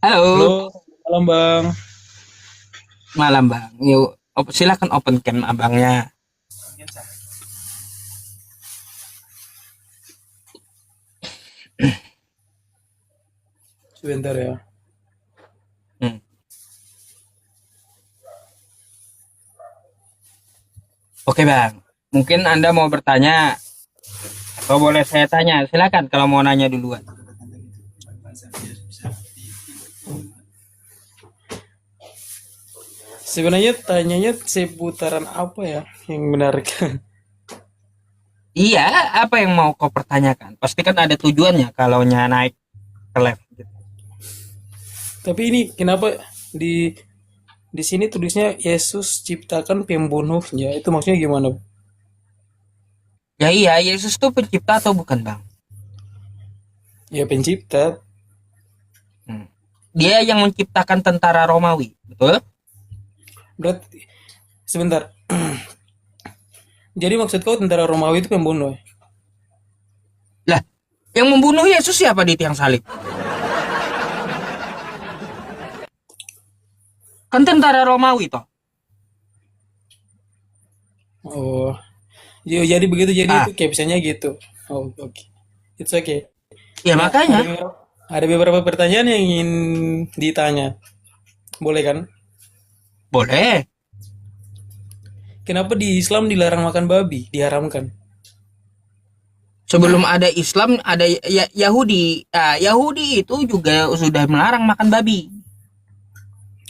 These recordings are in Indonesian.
Halo, Halo, malam Bang. malam Bang. Yuk, silakan open cam abangnya. Sebentar ya. Hmm. Oke Bang, mungkin Anda mau bertanya atau boleh saya tanya? Silakan kalau mau nanya duluan. Sebenarnya tanyanya seputaran apa ya yang menarik? Iya, apa yang mau kau pertanyakan? Pasti kan ada tujuannya kalau naik ke level gitu. Tapi ini kenapa di sini tulisnya Yesus ciptakan pembunuhnya? Itu maksudnya gimana? Ya iya, Yesus tuh pencipta atau bukan Bang? Ya pencipta. Hmm. Dia yang menciptakan tentara Romawi, betul? Berarti sebentar. Jadi maksud kau tentara Romawi itu pembunuh? Lah, yang membunuh Yesus siapa di tiang salib? Kan tentara Romawi toh. Oh, jadi begitu. Jadi Ah, itu captionnya gitu. Oh, oke. It's okay. ya Nah, makanya ada beberapa pertanyaan yang ingin ditanya. Boleh kan? boleh. Kenapa di Islam dilarang makan babi? Diharamkan. Sebelum ada Islam ada Yahudi. Ah, Yahudi itu juga sudah melarang makan babi.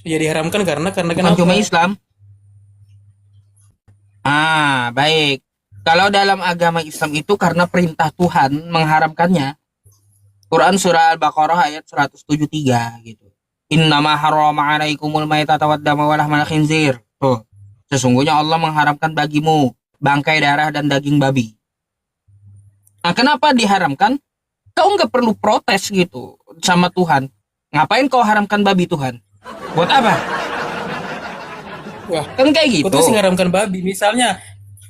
Ya diharamkan karena Bukan cuma kenapa? Islam. Ah, baik. Kalau dalam agama Islam itu karena perintah Tuhan mengharamkannya. Quran surah Al-Baqarah ayat 173 gitu. Innama harrama 'alaikumul maitata wad dama wa lahmal khinzir. Tuh. Sesungguhnya Allah mengharamkan bagimu bangkai darah dan daging babi. Nah, kenapa diharamkan? Kau nggak perlu protes gitu sama Tuhan. Ngapain kau haramkan babi Tuhan? Buat apa? Wah, Kan kayak kau terus gitu. ngaramkan babi. Misalnya,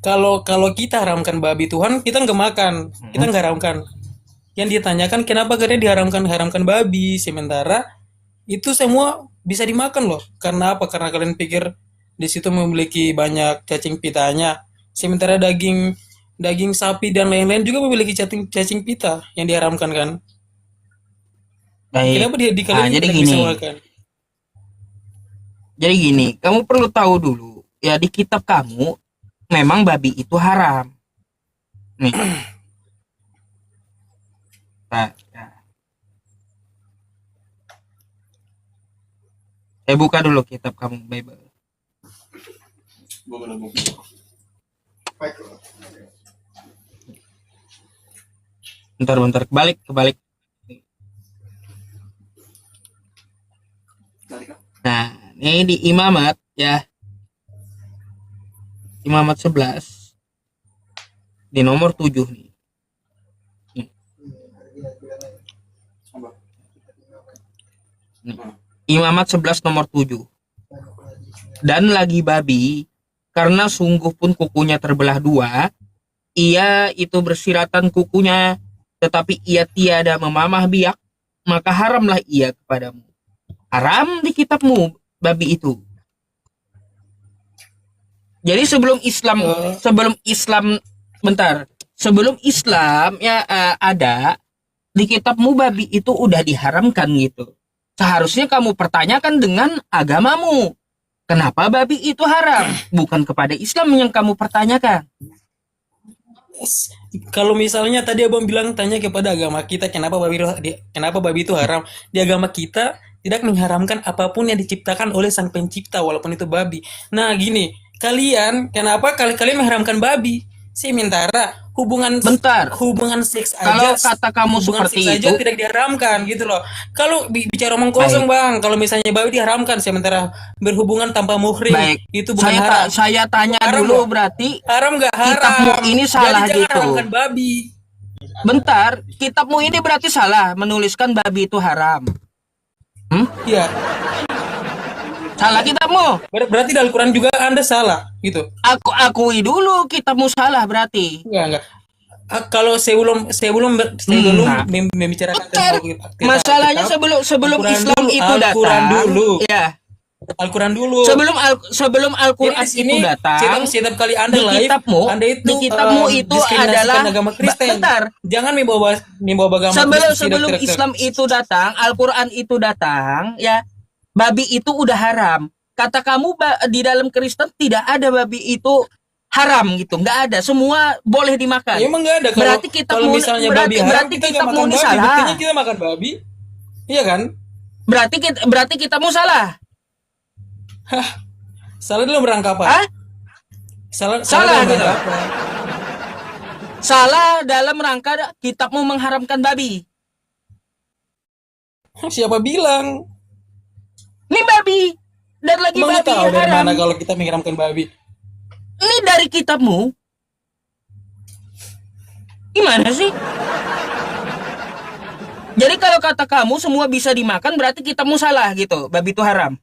kalau kalau kita haramkan babi Tuhan, kita nggak makan, kita Hmm. nggak haramkan. Yang ditanyakan kenapa karena haramkan babi, sementara itu semua bisa dimakan loh. Karena apa? Karena kalian pikir di situ memiliki banyak cacing pitanya. Sementara daging daging sapi dan lain-lain juga memiliki cacing cacing pita yang diharamkan kan. Baik. Kenapa dia di Ah, kalian jadi tidak bisa gini. makan? Jadi gini, kamu perlu tahu dulu. Ya di kitab kamu memang babi itu haram. Nih. Nah, ya. Saya buka dulu kitab kamu Bible. Bentar-bentar kebalik. Nah, ini di Imamat ya. Imamat 11 di nomor 7 nih. Nih. Nih. Imamat 11 nomor 7. Dan lagi babi karena sungguh pun kukunya terbelah dua, ia itu bersiratan kukunya, tetapi ia tiada memamah biak, maka haramlah ia kepadamu. Haram di kitabmu babi itu. Jadi Eh, sebelum Islam bentar, sebelum Islam ya ada di kitabmu babi itu udah diharamkan gitu. Seharusnya kamu pertanyakan dengan agamamu. Kenapa babi itu haram? Bukan kepada Islam yang kamu pertanyakan. Kalau misalnya tadi abang bilang tanya kepada agama kita kenapa babi itu haram, di agama kita tidak mengharamkan apapun yang diciptakan oleh sang pencipta walaupun itu babi. Nah gini, kalian mengharamkan babi? Sementara Bentar, hubungan seks kalau aja kata kamu hubungan seks seperti aja itu, tidak diharamkan gitu loh. Kalau bicara omong kosong baik, bang, kalau misalnya babi diharamkan, sementara berhubungan tanpa muhrim baik. itu bukan haram. Saya Itu tanya haram dulu loh. berarti Haram nggak kitabmu haram. ini Jadi salah jangan haramkan gitu. babi. Bentar, kitabmu ini berarti salah menuliskan babi itu haram. Hmm? Ya, Salah kitabmu. berarti di Al-Quran juga Anda salah, gitu. Aku akui dulu kitabmu salah berarti. Enggak, enggak. Kalau sebelum Nah, membicarakan bentar. tentang kita Masalahnya Alkitab, sebelum sebelum Al-Quran Islam dulu, itu Al-Quran datang, dulu, ya, Al-Quran dulu. sebelum Jadi Al-Qur'an di itu sini datang, setiap kali Anda di live, kitabmu, Anda di itu kitabmu itu diskriminasikan adalah agama Kristen. bentar. Jangan membawa agama Sebelum Kristus tidak sebelum Islam itu datang, Al-Qur'an itu datang, ya, babi itu udah haram. Kata kamu di dalam Kristen tidak ada babi itu haram gitu, nggak ada. Semua boleh Ya dimakan. emang nggak ada. Kalau Berarti kalau kitabmu misalnya babi berarti haram, berarti kita nggak makan kitabmu ini babi. Buktinya salah. kita makan babi, iya kan? Berarti kitabmu salah. Salah dalam rangka apa? Hah? Salah Salah dalam gitu. rangka apa? Salah dalam rangka kitabmu mengharamkan babi. Siapa bilang? Ini babi. Dan lagi Emang lu babi tahu dari haram. mana kalau kita mengiramkan babi? Ini dari kitabmu. Gimana sih? Jadi kalau kata kamu semua bisa dimakan berarti kitabmu salah gitu. Babi itu haram.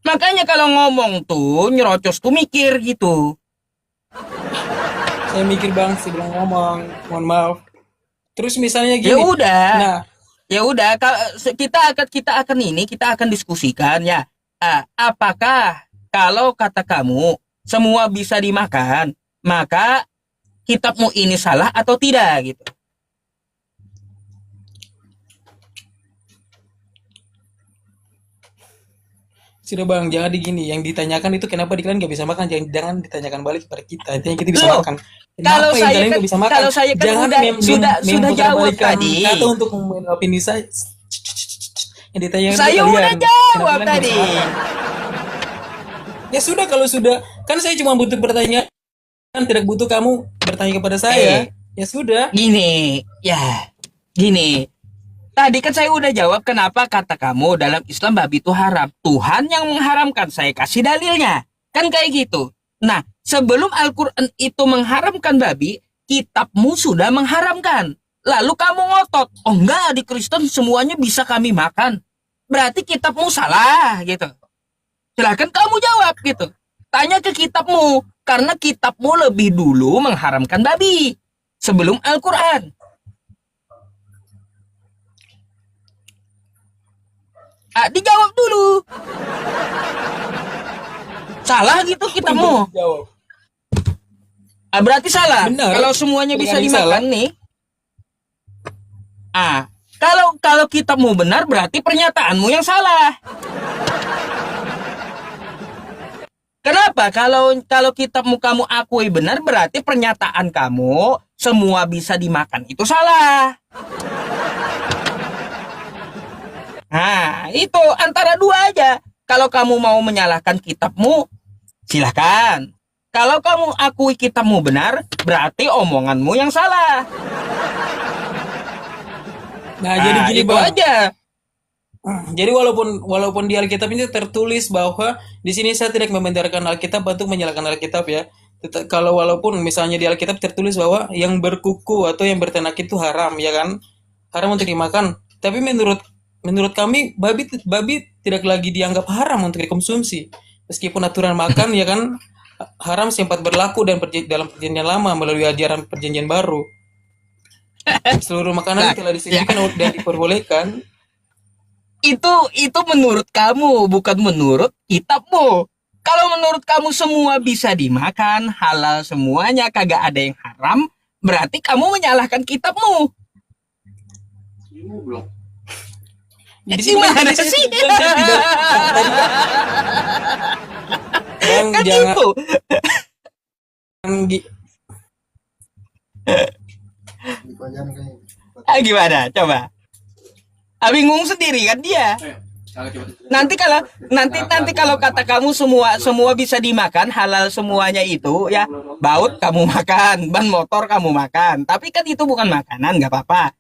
Makanya kalau ngomong tuh nyerocos tuh mikir gitu. Saya mikir bang, sebelum ngomong, mohon maaf. Terus misalnya Ya gini, udah. nah Ya udah, kita akan diskusikan ya. Apakah kalau kata kamu semua bisa dimakan, maka kitabmu ini salah atau tidak gitu. sudah bang, jangan digini. Yang ditanyakan itu kenapa di kalian nggak bisa makan? Jangan ditanyakan balik kepada kita. Intinya kita bisa Loh, makan. kalau Kenapa yang saya kalian kan nggak bisa makan? kalau saya kan Jangan sudah jawab memputarbalikkan tadi. kata untuk opini saya. Yang ditanyakan Saya ke udah kalian. jawab Kenapa kalian nggak tadi. bisa makan? Ya sudah, kalau sudah, kan saya cuma butuh pertanyaan, tidak butuh kamu bertanya kepada saya. Ya sudah. Gini. Tadi kan saya udah jawab kenapa kata kamu dalam Islam babi itu haram. Tuhan yang mengharamkan, saya kasih dalilnya. Kan kayak gitu. Nah, sebelum Al-Quran itu mengharamkan babi, kitabmu sudah mengharamkan. Lalu kamu ngotot, oh enggak, di Kristen semuanya bisa kami makan. Berarti kitabmu salah gitu. Silahkan kamu jawab gitu. Tanya ke kitabmu, karena kitabmu lebih dulu mengharamkan babi sebelum Al-Quran. Dijawab dulu. Salah gitu kitabmu. Jawab. Berarti salah. Benar. Kalau semuanya bisa Dengan dimakan salah. nih. Kalau kitabmu benar berarti pernyataanmu yang salah. Kenapa? Kalau kitabmu kamu akui benar berarti pernyataan kamu semua bisa dimakan itu salah. Nah, itu antara dua aja. Kalau kamu mau menyalahkan kitabmu, silahkan. Kalau kamu akui kitabmu benar, berarti omonganmu yang salah. Nah, jadi gini itu bang. aja. Jadi walaupun di Alkitab ini tertulis bahwa di sini saya tidak membenarkan Alkitab untuk menyalahkan Alkitab ya. Kalau walaupun misalnya di Alkitab tertulis bahwa yang berkuku atau yang berternak itu haram ya kan, haram untuk dimakan. Tapi menurut kami babi tidak lagi dianggap haram untuk dikonsumsi. Meskipun aturan makan ya kan haram sempat berlaku dan dalam perjanjian lama melalui ajaran perjanjian baru. Seluruh makanan telah disediakan dan diperbolehkan. Itu menurut kamu, bukan menurut kitabmu. Kalau menurut kamu semua bisa dimakan, halal semuanya, kagak ada yang haram, berarti kamu menyalahkan kitabmu. Di sini Gimana saya sih? saya tidak Bang, Kan jangan itu. Gimana? Coba. Bingung sendiri kan dia. Nanti kalau kata kamu semua bisa dimakan, halal semuanya itu ya, baut kamu makan, ban motor kamu makan. Tapi kan itu bukan makanan, nggak apa-apa.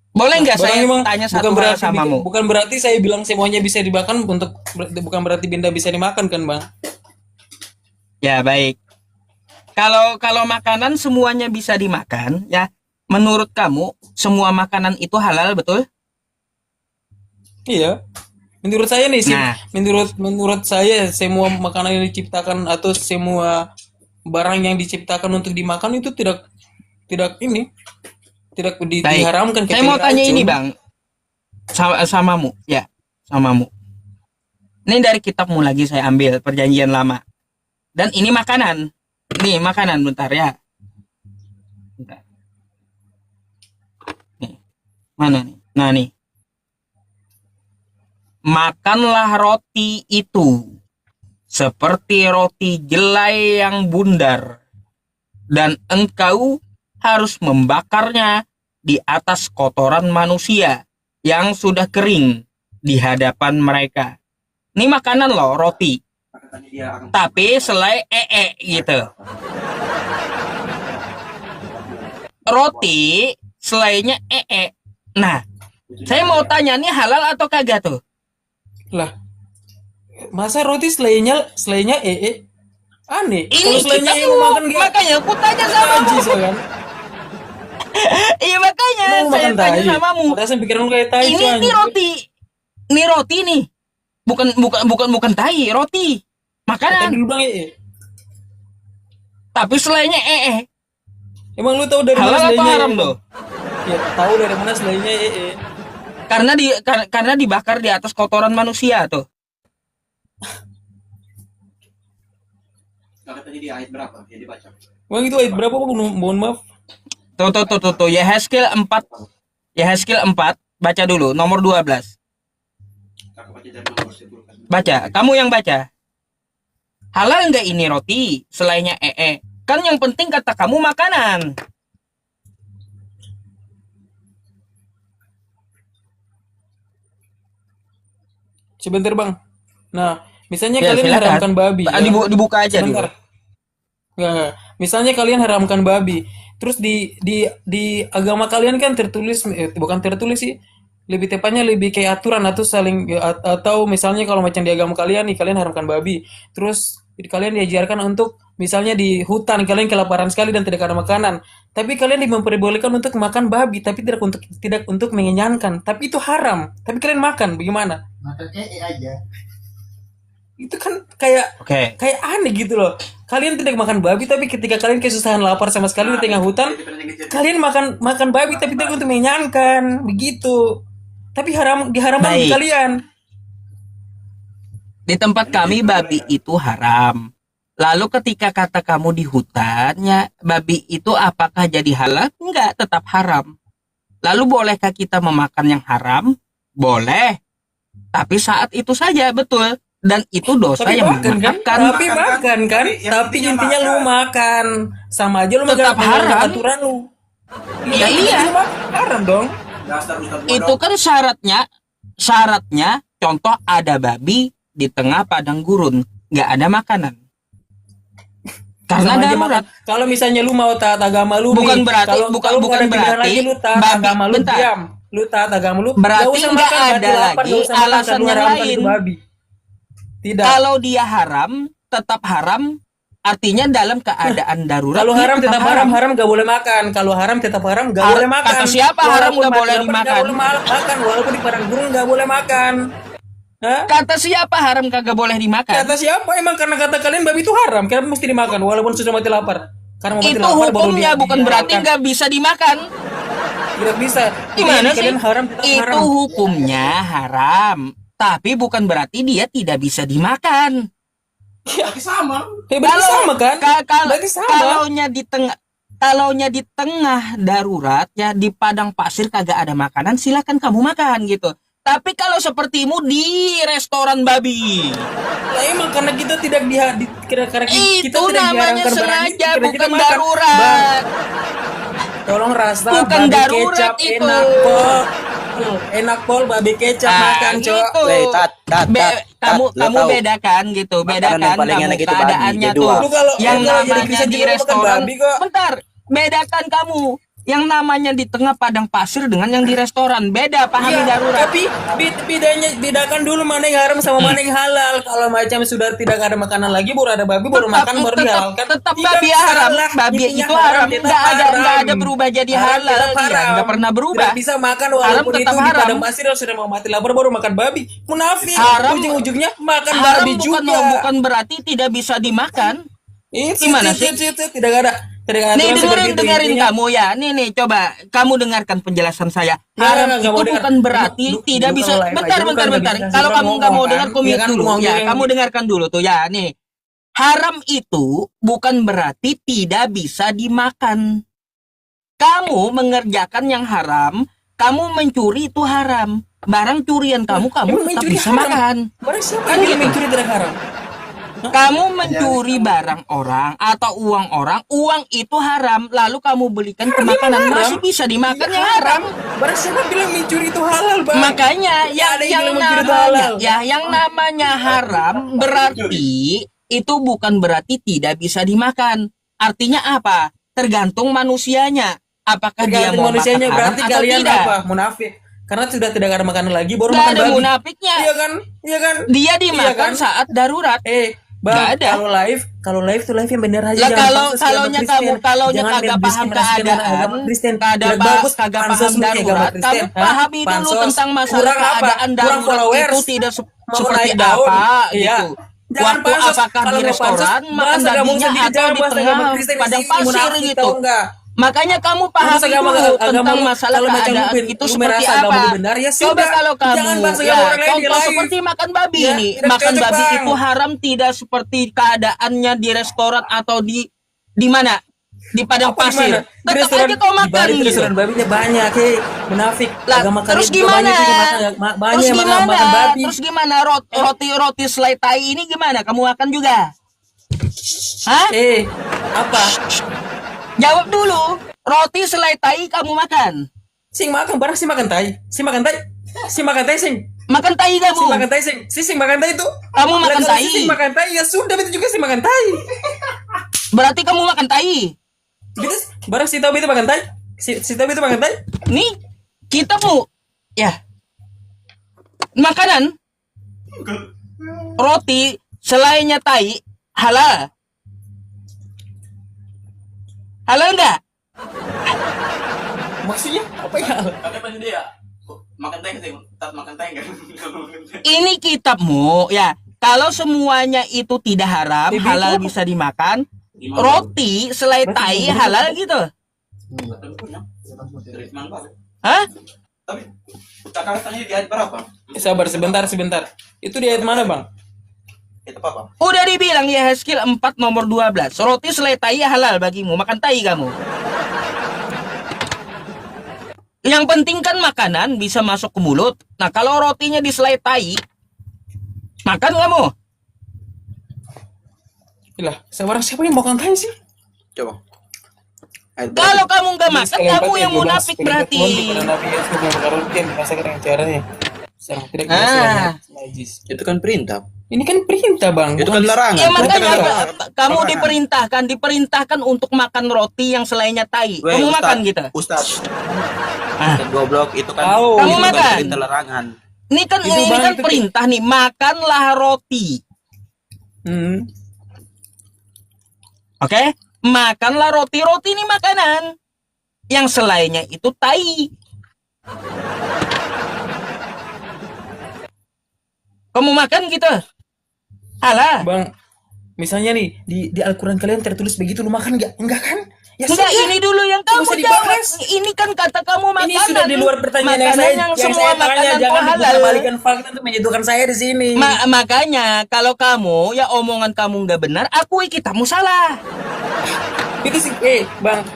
Boleh nggak saya tanya satu hal samamu? Bukan berarti saya bilang semuanya bisa dimakan bukan berarti benda bisa dimakan kan, Bang? Ya, baik. Kalau makanan semuanya bisa dimakan, ya, menurut kamu semua makanan itu halal, betul? Iya. Menurut saya nih sih, Nah. menurut saya semua makanan yang diciptakan atau semua barang yang diciptakan untuk dimakan itu tidak tidak ini tidak Baik. diharamkan Saya mau tanya racun. ini Bang, samamu ya, samamu. Ini dari kitabmu lagi saya ambil perjanjian lama. Dan ini makanan. Nih makanan bentar ya. Bentar. Nih. Mana nih? Nah nih. Makanlah roti itu seperti roti jelai yang bundar, dan engkau harus membakarnya di atas kotoran manusia yang sudah kering di hadapan mereka. Ini makanan loh, roti. Tapi selai gitu. Roti, selainya Nah, saya mau tanya nih halal atau kagak tuh? Lah, masa roti selainya aneh. Ini Kalau selainya kita yang makan gak makanya aku tanya sama najis kan? iya makanya Lu saya makan tanya tai. samamu. Perasaan pikiran lu kayak tai Ini anjing. roti. Ini roti nih. Bukan tai, roti. Makanan. Tadi lu bilang Tapi selainya Emang lu tahu dari mana halal atau selainya haram tuh? Ya, tahu dari mana selainya Karena dibakar di atas kotoran manusia tuh. Kata tadi di ayat berapa? Ya dibaca. Bang itu ayat berapa Bang? Mohon maaf. Tuh. Yehezkiel 4. Yehezkiel 4. Baca dulu. Nomor 12. Kakak baca dari nomor 10 kan. Baca. Kamu yang baca. Halal nggak ini roti? Selainya Kan yang penting kata kamu makanan. Sebentar Bang. Nah, misalnya Ya, kalian silakan. haramkan babi. ya. Dibuka aja Sebentar. dulu. Enggak. Misalnya kalian haramkan babi, terus di agama kalian kan tertulis bukan tertulis sih, lebih tepatnya lebih kayak aturan atau saling atau misalnya kalau macam di agama kalian nih kalian haramkan babi, terus kalian diajarkan untuk misalnya di hutan kalian kelaparan sekali dan tidak ada makanan, tapi kalian memperbolehkan untuk makan babi tapi tidak untuk mengenyangkan, tapi itu haram, tapi kalian makan, bagaimana? Makan aja. Itu kan kayak Oke. kayak aneh gitu loh. Kalian tidak makan babi tapi ketika kalian kesusahan lapar sama sekali di tengah hutan, kalian makan babi tapi tidak untuk mengenyangkan, begitu. Tapi diharamkan Baik. di kalian. Di tempat kami babi itu haram. Lalu ketika kata kamu di hutannya, babi itu apakah jadi halal? Enggak, tetap haram. Lalu bolehkah kita memakan yang haram? Boleh. Tapi saat itu saja, betul. Dan itu dosa Tapi yang makan kan? memaafkan. Tapi makan kan? Tapi intinya lu makan. Sama aja lu Tetap melanggar haram. aturan lu. Iya, iya. Lu haram dong. Dasar Ustaz Itu kan syaratnya contoh ada babi di tengah padang gurun, nggak ada makanan. Karena Sama aja darurat. makan. Kalau misalnya lu mau taat agama lu Bukan nih, berarti- kalau bukan- kalau bukan ada pilihan berarti lagi lu taat babi- agama lu bentar. diam. Lu taat agama lu Berarti usah nggak makan, ada mati lapar, lagi nggak usah makan, alasan karena lu yang haramkan lain. itu babi. Tidak. Kalau dia haram, tetap haram. Artinya dalam keadaan darurat. Kalau dia haram tetap haram gak boleh makan. Kalau haram tetap haram gak boleh makan. Kata siapa haram Walaupun nggak mati boleh lapar, dimakan? nggak boleh makan. Walaupun di padang gurun gak boleh makan. Hah? Kata siapa haram kagak boleh dimakan? Kata siapa? Emang karena kata kalian babi itu haram. Kenapa mesti dimakan walaupun sudah mati lapar? Karena mau mati Itu lapar baru hukumnya bukan berarti diharamkan. nggak bisa dimakan. Tidak bisa. Gimana Ini sih? kalian haram tetap Itu haram. hukumnya haram. Tapi bukan berarti dia tidak bisa dimakan. Tapi sama. Berarti sama kan? Berarti sama. Kalaunya di tengah darurat ya di padang pasir kagak ada makanan, silakan kamu makan gitu. Tapi kalau sepertimu di restoran babi, Lah emang karena kita tidak karena kita itu tidak namanya diharamkan barang itu, sengaja, karena kita bukan makan. darurat. Tolong rasa Bukan babi darurat kecap itu. enak pol babi kecap Ah, makan gitu. cok. Kamu bedakan gitu, bedakan yang paling kamu enak itu babi, keadaannya jadi tuh. dua. Lu kalau Yang lu kalau jadi namanya Kristen di juga lu makan restoran. babi kok. Bentar, bedakan kamu. Yang namanya di tengah padang pasir dengan yang di restoran. Beda, pahami Iya, darurat. tapi bedakan dulu mana yang haram sama mana yang halal. Kalau macam sudah tidak ada makanan lagi, baru ada babi, baru makan, baru dihalalkan. Tetap Tidak babi haram. salah. Babi Intinya itu haram. tetap Nggak ada haram. berubah jadi Haram halal. tetap Dia haram. nggak pernah berubah. Tidak bisa makan Haram walaupun tetap itu di haram. padang pasir sudah mau mati lapar baru makan babi. Munafik. Haram- Ujung-ujungnya makan Haram babi bukan juga. bukan berarti tidak bisa dimakan. Gimana sih? Tidak ada Nih aturan seperti itu. dengerin Intinya, kamu ya. Nih coba kamu dengarkan penjelasan saya. Haram nggak itu mau dengar. bukan berarti tidak bisa. Kalau live Bentar. aja bukan nggak bisa Kalau orang kamu nggak mau ngomong, dengar kan? komit Iya kan, dulu mau ya. yang Kamu dengarkan dulu tuh ya. Nih, haram itu bukan berarti tidak bisa dimakan. Kamu mengerjakan yang haram, kamu mencuri itu haram. Barang curian kamu Emang tetap mencuri bisa haram? makan. Barang siapa Kan yang bilang gitu. mencuri tidak haram? Kamu mencuri barang orang atau uang orang, uang itu haram, lalu kamu belikan ke makanan, haram. masih bisa dimakan Iya, yang haram. Barang siapa bilang mencuri itu halal, Bang? Makanya ada yang bilang mencuri itu halal. yang namanya haram berarti itu bukan berarti tidak bisa dimakan. Artinya apa? Tergantung manusianya. Apakah dia Tergantung mau manusianya, makan haram berarti atau kalian tidak? apa? Munafik. Karena sudah tidak ada makanan lagi, baru Gak makan ada babi. munafiknya. Iya kan? Iya kan? Dia dimakan Iya kan? saat darurat. Bang, Nggak ada. kalau live tuh live yang bener aja. Lah jangan kalau pansos ke agama kalaunya Kristen. kamu kalaunya Jangan kagak main paham diskriminasikan keadaan, agama Kristen. kagak Tidak bagus kagak pansos paham lu kayak agama darurat, Kristen. kamu Hah? pahami dulu Pansos. tentang masalah Kurang apa? keadaan Kurang darurat followers. itu tidak Mau seperti naik daun. apa Iya. gitu. Jangan Waktu pansos. apakah Kalau di mau restoran pansos, makan bahas agama dagingnya sendiri, atau jangan di bahas tengah agama Kristen di padang sini, pasir munafik, gitu. tahu nggak? Makanya kamu Terus pahami agama dulu tentang lu, masalah kalau macam keadaan lu, itu lu seperti merasa agama apa. lu benar, ya Coba sudah. kalau kamu Jangan bahas ya agama orang lain di contoh live. seperti makan babi Ya, nih. tidak Makan cocok, babi Bang. itu haram tidak seperti keadaannya di restoran atau di mana? Di padang Apa pasir. gimana? Di Tetap restoran, aja kau di makan Bali itu gitu. restoran babinya banyak, munafik. Lah, Agama terus kalian juga gimana? banyak yang makan, banyak Terus yang gimana? makan babi. Terus gimana roti selai tai ini gimana? Kamu makan juga? Hah? Apa? Jawab dulu. Roti selai tai kamu makan? Sing makan barang sing makan tai. Sing makan tai. Sing makan tai sing. Makan tai kamu? Sing makan tai sing. Sing makan tai itu. Kamu Lah, makan kalau tai? Sing makan tai ya sudah itu juga sing makan tai. Berarti kamu makan tai? Gitu barang si tahu itu makan tai. Si tahu itu makan tai. Nih, kita mau ya makanan roti selainnya tai halal. Halal enggak? Maksudnya apa ya? Tapi apa dia? Makan teh sih, tak makan teh enggak? Ini kitabmu ya. Kalau semuanya itu tidak haram, Bibi halal itu bisa dimakan. Roti selai tai halal gitu. Hah? Tapi kakak tanya di ayat berapa? Sabar sebentar. Itu di ayat mana, Bang? Itu apa? Udah dibilang ya Hezkiel 4 nomor 12. Roti selai tai halal bagimu, makan tai kamu. Yang penting kan makanan bisa masuk ke mulut. Nah, kalau rotinya diselai tai, makan kamu. Lah, seorang siapa yang makan tai sih? Coba. Ayat Kalau kamu nggak makan, Sekalian kamu pakai yang 12, munafik sekalian berarti. Tuhan kepada Nabi Yesus dan kepada Rasul yang dirasakan dengan caranya. Sangat tidak Ah. biasa najis. Itu kan perintah. Ini kan perintah, Bang. Itu kan larangan. Ya makanya Larangan. kamu Larangan. diperintahkan untuk makan roti yang selainnya tai. Weh, Kamu Ustaz, makan gitu. Ustaz. Ah. Goblok itu kan. Tahu. Kamu itu kan makan? perintah larangan. Ini kan Itu, Bang, itu perintah nih, makanlah roti. Oke? Makanlah roti. Roti ini makanan. Yang selainnya itu tai. Kamu makan gitu? Alah. Bang, misalnya nih di Al-Quran kalian tertulis begitu, lu makan nggak? Enggak kan? Ya Enggak, sudah. ini dulu yang Nggak kamu usah jawab. dibahas. Ini kan kata kamu makanan. Ini sudah di luar pertanyaan yang Makanan saya yang yang semua saya tanya, makanan itu jangan halal. balikan fakta untuk menjatuhkan saya di sini. Makanya kalau kamu ya omongan kamu nggak benar, akui kitamu salah. Itu sih, Bang,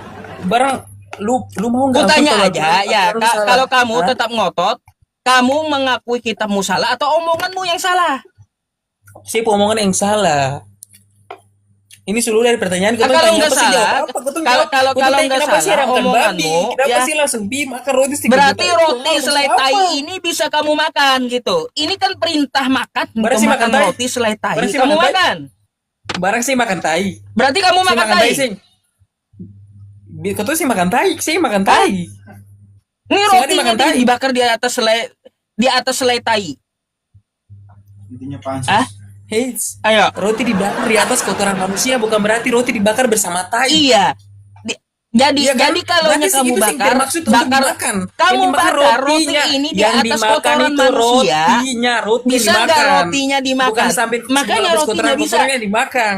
barang lu mau nggak? Kutanya Kalau aja Al-Quran ya, salah. kalau kamu Hah? tetap ngotot, kamu mengakui kitabmu salah atau omonganmu yang salah? Siapa omongan yang salah? Ini seluruh dari pertanyaan. Nah, kalau nggak salah, kalau nggak salah omonganmu, kenapa ya, sih langsung makan roti sedikit? berarti roti Makan selai apa? tai ini bisa kamu makan gitu. Ini kan perintah makan, Barang sih makan makan tai. roti selai tai, Barang sih kamu makan tai. makan. Barang sih makan tai. Berarti kamu Si makan tai. sing. Kau tuh sih makan tai, sih makan tai. Ini Sing rotinya makan tai. dibakar di atas selai tai. Intinya pansus. Ah? Hei, Ayo. roti dibakar di atas kotoran manusia bukan berarti roti dibakar bersama tai. Iya. Iya kan? Jadi kalau Berarti kamu segitu sih bakar, bermaksud untuk dimakan. kamu Yang dimakan bakar roti rotinya. ini di Yang atas dimakan kotoran itu manusia. roti bisa dimakan. nggak rotinya dimakan? Bukan sampai Makanya rotinya bisa. kotorannya dimakan.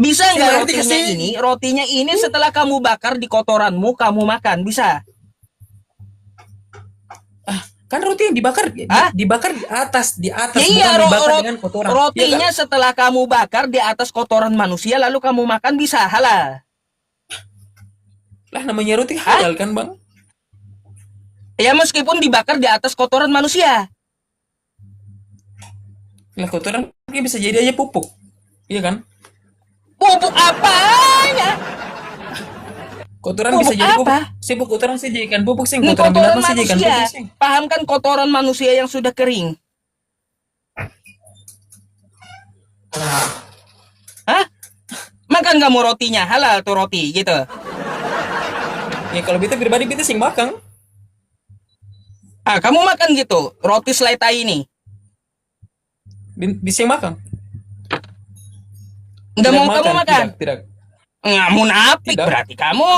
Bisa Saya nggak ngerti kasih. rotinya ini setelah kamu bakar di kotoranmu, kamu makan, bisa? Kan roti yang dibakar Hah? dibakar di atas Ya iya, bukan dibakar dengan kotoran. Iya kan? rotinya setelah kamu bakar di atas kotoran manusia, lalu kamu makan, bisa halal. Lah namanya roti halal kan, Bang? Ya meskipun dibakar di atas kotoran manusia. Lah kotoran kan bisa jadi aja pupuk. Iya kan? Pupuk apanya? Kotoran Pupuk bisa jadi pupuk. apa? Sibuk kotoran sih jadikan pupuk sih. Ini Kotoran kotoran binatang sih jadikan manusia. pupuk sih. Paham kan kotoran manusia yang sudah kering? Hah? Makan kamu rotinya, halal tuh roti gitu. Ya kalau beta pribadi beta sing makan. Ah, kamu makan gitu, roti selai tai ini. Bisa makan. Nggak Tidak mau kamu makan? Tidak. Nggak munafik Tidak. berarti kamu.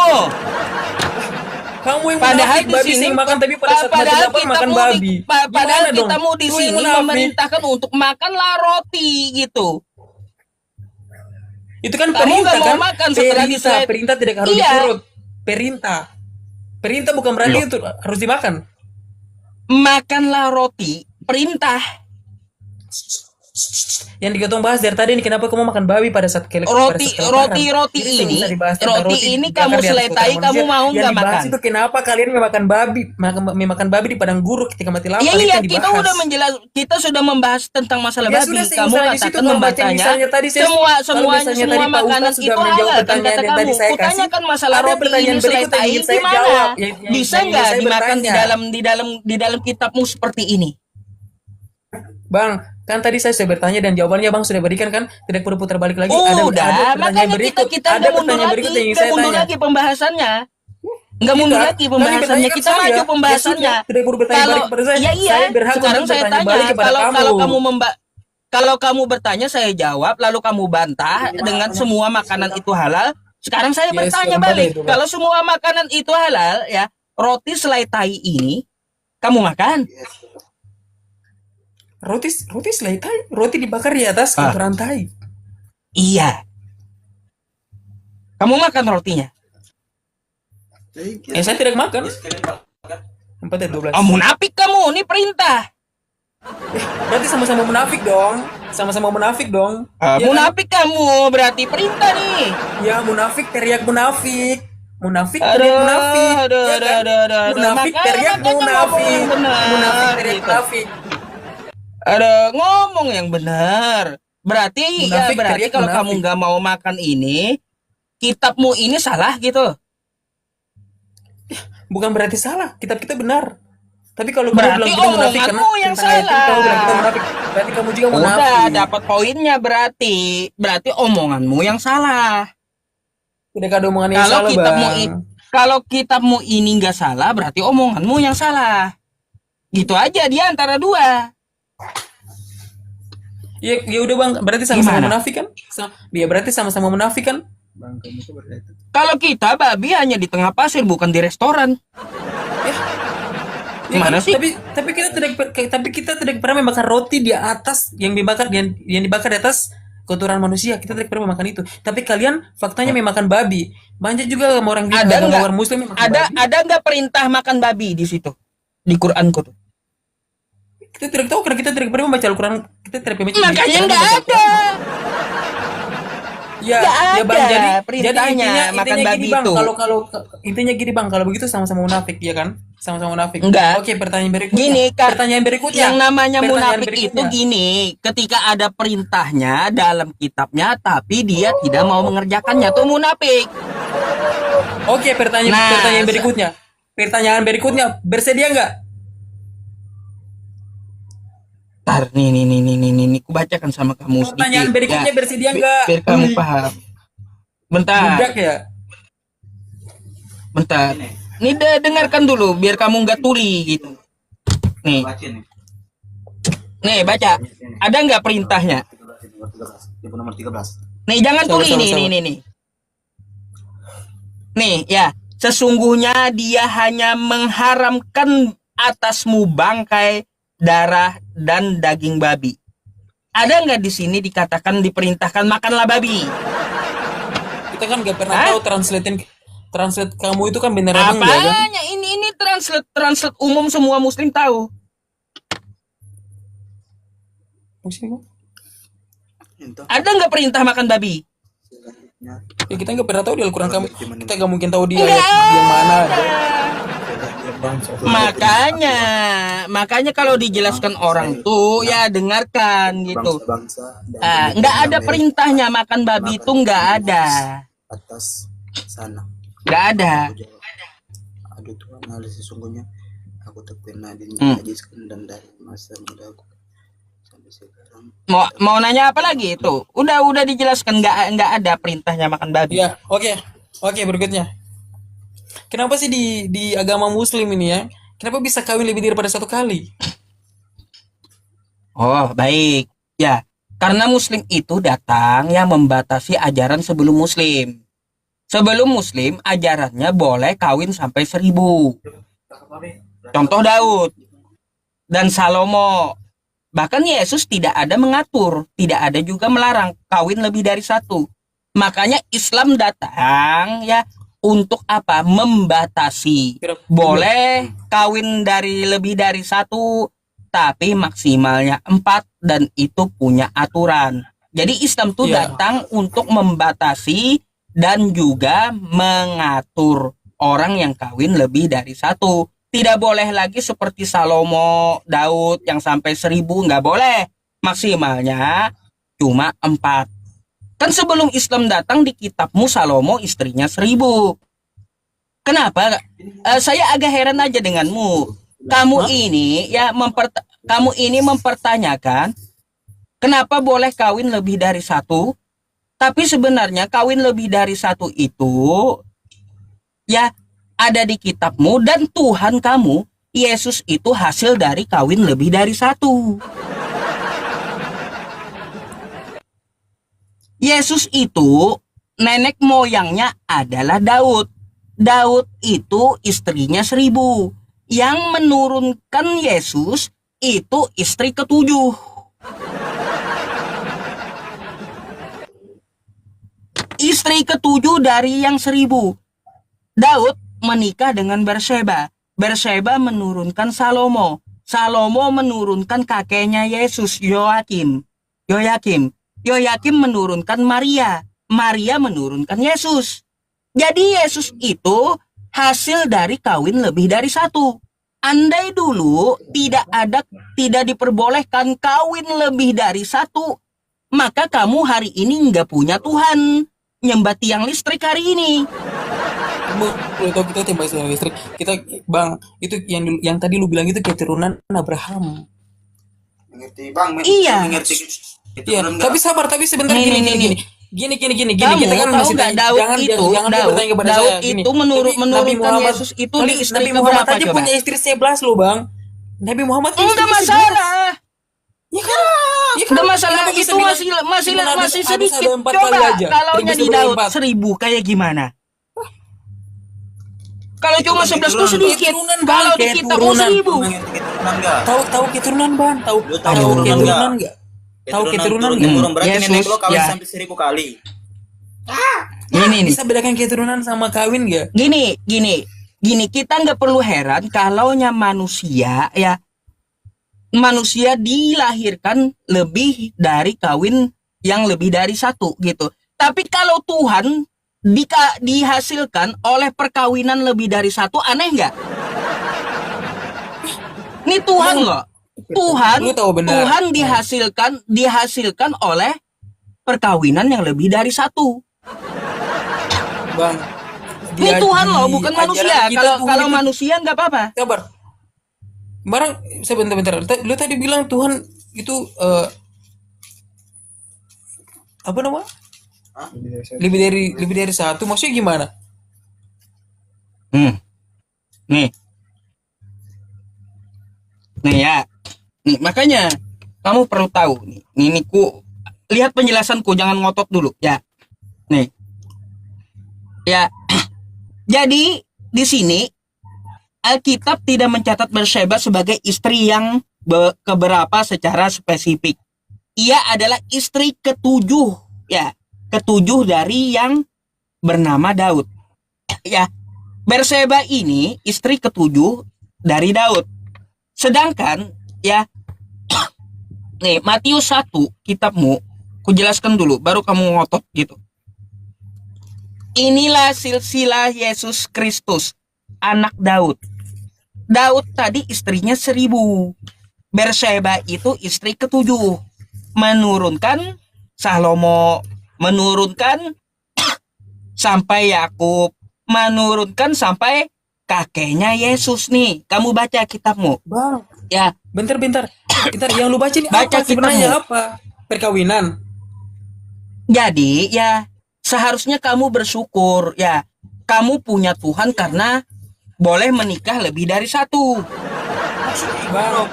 Kamu yang Padahal munafik di babi sini sing makan tapi pada saat mati padahal lapar kita makan mau babi. padahal Gimana kita dong? mau di Lu yang sini munafik. memerintahkan untuk makanlah roti gitu. Itu kan Kamu perintah nggak mau kan? makan setelah Perintah, diselesai- perintah tidak harus Iya. diturut. Perintah. Perintah bukan berarti Loh. itu harus dimakan. Makanlah roti, perintah. Yang diketong bahas dari tadi ini kenapa kamu makan babi pada saat Roti ini, roti ini kamu seletai, kamu mau nggak makan? Itu kenapa kalian memakan babi di padang gurun ketika mati lapar? Iya itu iya, yang kita dibahas. kita sudah membahas tentang masalah Ya babi. sudah, Kamu misalnya di situ katakan membaca membacanya misalnya tadi saya- semua kalau misalnya semua tadi Pak makanan Ustaz sudah itu menjawab halal kan pertanyaan kata yang tadi kamu. saya kasih. Kutanyakan masalah Ada roti pertanyaan ini berikut yang seletai ingin saya gimana? jawab, Bisa yang ingin nggak saya dimakan bertanya. di dalam kitabmu seperti ini? Bang, kan tadi saya sudah bertanya dan jawabannya Bang sudah berikan kan? Tidak perlu putar balik lagi. Udah, ada pertanyaan makanya berikut. kita Ada nggak mundur pertanyaan lagi, berikut yang ingin nggak saya mundur tanya. lagi pembahasannya. Nggak mundur Tidak, lagi kalian pembahasannya, bertanya kita ke saya. maju Ya pembahasannya. sudah, tidak perlu bertanya Kalau balik kepada saya. iya iya, Saya berhak sekarang untuk saya bertanya tanya, balik kepada kamu. kalau kamu bertanya saya jawab, lalu kamu bantah dengan semua makanan itu halal. Sekarang saya Yes, bertanya boleh balik, itu, Bang. kalau semua makanan itu halal, ya roti selai tai ini kamu makan? Roti selai tai, roti dibakar di atas kotoran tai. Iya. Kamu makan rotinya? Saya tidak makan. 4 dan 12. Oh, munafik kamu, ini perintah. Berarti sama-sama munafik dong. Sama-sama munafik dong. Iya kan? Munafik kamu, berarti perintah nih. Ya munafik teriak munafik. Munafik Aduh, teriak munafik. aduh, Ya kan? aduh. Munafik Makanya- teriak makanya ngomong munafik. yang benar, Munafik teriak gitu. munafik. Ada ngomong yang benar. Berarti Munafik teriak kalau munafik. kamu nggak mau makan ini, kitabmu ini salah gitu. Bukan berarti salah. Kitab kita benar. Tapi kalau kamu Berarti bilang kita munafik omonganmu yang tentang ayat ini, salah. kamu bilang kita munafik. Berarti kamu juga Udah munafik. dapat poinnya berarti. Berarti omonganmu yang salah. Tidak ada omongan yang Kalau salah, kitabmu Bang. kalau kitabmu ini nggak salah, berarti omonganmu yang salah. Gitu aja dia antara dua. Ya udah Bang, berarti sama-sama Gimana? munafik kan? Ya berarti sama-sama munafik kan? Kalau kita babi hanya di tengah pasir, bukan di restoran. Ya Gimana kan? sih? Tapi kita tidak pernah memakan roti di atas yang dibakar di atas kotoran manusia. Kita tidak pernah memakan itu. Tapi kalian faktanya memakan babi. Banyak juga orang Ada nggak? orang muslim yang makan babi. Ada nggak perintah makan babi di situ? Di Quranku tuh. Kita tidak tahu karena kita tidak pernah membaca Al-Quran. Kita tidak pernah Makanya pernah nggak membaca ada. Al-Quran. Ya, Nggak ya Bang, ada jadi perintahnya makan intinya babi gini Bang, itu. kalau intinya gini Bang, kalau begitu sama-sama munafik ya kan? Sama-sama munafik. Enggak. Oke, pertanyaan berikutnya. Gini, Kak. Pertanyaan berikutnya. Yang namanya Pertanyaan munafik itu berikutnya. gini, ketika ada perintahnya dalam kitabnya, tapi dia tidak mau mengerjakannya, tuh munafik. Oke, pertanyaan Nah, pertanyaan berikutnya. Pertanyaan berikutnya, bersedia nggak? Ntar, nih, ku bacakan sama kamu sedikit. Pertanyaan berikutnya ya. bersedia nggak? Biar kamu paham. Bentar, Budak ya. bentar. Nih dengarkan dulu, biar kamu nggak tuli gitu. Nih, Baca nih. nih baca. Ada nggak perintahnya? 13. Tipe nomor 13. Nih jangan Sama, tuli sama, nih, sama. nih. Nih ya, sesungguhnya dia hanya mengharamkan atasmu bangkai, darah dan daging babi. Ada nggak di sini dikatakan diperintahkan makanlah babi? kita kan nggak pernah Hah? tahu translate kamu itu kan benar apa enggak kan? Apanya? Ini translate umum semua muslim tahu. Maksudnya, Entah. Ada nggak perintah makan babi? ya kita nggak pernah tahu di Al-Quran kamu. Kita nggak mungkin tahu di Nggak ayat yang mana. Makanya kalau dijelaskan orang tuh ya dengarkan gitu. Bangsa-bangsa Nggak ada perintahnya makan babi itu nggak ada, atas sana. nggak ada. Aku jawab, aduh Tuhan, hal sesungguhnya aku tak pernah dinajiskan dan dari masa mudaku sampai sekarang. Mau nanya apa lagi itu? Udah dijelaskan nggak ada perintahnya makan babi. Ya, oke berikutnya. Kenapa sih di agama Muslim ini ya? Kenapa bisa kawin lebih daripada satu kali? Oh, baik. Ya, karena muslim itu datang yang membatasi ajaran sebelum muslim. Sebelum muslim, ajarannya boleh kawin sampai 1000. Contoh Daud dan Salomo. Bahkan Yesus tidak ada mengatur, tidak ada juga melarang kawin lebih dari satu. Makanya Islam datang ya untuk apa? Membatasi. Boleh kawin dari lebih dari satu, tapi maksimalnya 4 dan itu punya aturan. Jadi Islam tuh Iya. datang untuk membatasi dan juga mengatur orang yang kawin lebih dari satu. Tidak boleh lagi seperti Salomo, Daud yang sampai 1000, nggak boleh. Maksimalnya cuma 4. Kan sebelum Islam datang di kitabmu Salomo istrinya 1000. Kenapa? Saya agak heran aja denganmu. Kamu ini mempertanyakan kenapa boleh kawin lebih dari satu, tapi sebenarnya kawin lebih dari satu itu ya ada di kitabmu dan Tuhan kamu Yesus itu hasil dari kawin lebih dari satu. Yesus itu nenek moyangnya adalah Daud. Daud itu istrinya 1000. Yang menurunkan Yesus itu istri ke-7. Istri ke-7 dari yang 1000. Daud menikah dengan Berseba. Berseba menurunkan Salomo. Salomo menurunkan kakeknya Yesus, Yoyakim. Yoyakim menurunkan Maria. Maria menurunkan Yesus. Jadi Yesus itu hasil dari kawin lebih dari satu. Andai dulu tidak diperbolehkan kawin lebih dari satu, maka kamu hari ini nggak punya Tuhan. Nyembah tiang listrik hari ini. Lu tahu kita tembak tiang listrik. Kita Bang, itu yang tadi lu bilang itu keturunan Abraham. Mengerti Bang? Iya. Mengerti. Itu Iya, belum tapi sabar, tapi sebentar Nih, gini. Kamu Kita kan tahu masih nggak tanya, Daud jangan itu bertanya kepada Daud saya. Gini, itu tapi Nabi menurunkan Muhammad- Yesus itu Nabi- di istri Nabi Muhammad keberapa aja coba? punya istri 11 loh Bang. Nabi Muhammad kan Enggak istrinya 11. masalah. Ya kan? Ya kan? Enggak masalah Kenapa bisa itu bilang masih cuma masih habis sedikit. ada 4 Coba kali aja. kalau Jadi di bisa Daud 4. 1000 kayak gimana? Kalau cuma 11 tuh sedikit. Keturunan, Bang, Kalau di kayak kitabmu turunan. 1000. mengerti keturunan enggak? Tahu keturunan Bang? Tahu Lu tahu keturunan keturunan enggak? Tahu keturunan turun nggak? temurun berarti Yesus, nenek lo kawin ya. sampai 1000 kali. Gini nih. Bisa bedakan keturunan sama kawin nggak? Gini, kita nggak perlu heran kalau manusia ya manusia dilahirkan lebih dari kawin yang lebih dari satu gitu. Tapi kalau Tuhan dihasilkan oleh perkawinan lebih dari satu, aneh nggak? Ini Tuhan loh. Lu tahu benar. Tuhan dihasilkan oleh perkawinan yang lebih dari satu. Bang. Ini Tuhan loh, bukan manusia. Kalau itu, manusia nggak apa-apa. sabar. Barang sebentar. Lu tadi bilang Tuhan itu apa nama? Lebih dari satu. Maksudnya gimana? Nih ya. Nih makanya kamu perlu tahu nih ku lihat penjelasanku, jangan ngotot dulu ya. Nih. Ya. Jadi di sini Alkitab tidak mencatat Berseba sebagai istri yang keberapa secara spesifik. Ia adalah istri ke-7 ya, ke-7 dari yang bernama Daud. Ya, Berseba ini istri ketujuh dari Daud. Sedangkan ya, nih Matius 1 kitabmu, ku jelaskan dulu baru kamu ngotot gitu. Inilah silsilah Yesus Kristus, anak Daud. Daud tadi istrinya 1000. Berseba itu istri ketujuh. Menurunkan Salomo, menurunkan sampai Yakub, menurunkan sampai kakeknya Yesus nih. Kamu baca kitabmu. Bang, Ya, bentar. Bentar, yang lu baca ini Baca apa sebenarnya kitabmu. apa? Perkawinan. jadi ya seharusnya kamu bersyukur ya. Kamu punya Tuhan karena boleh menikah lebih dari satu. Bang,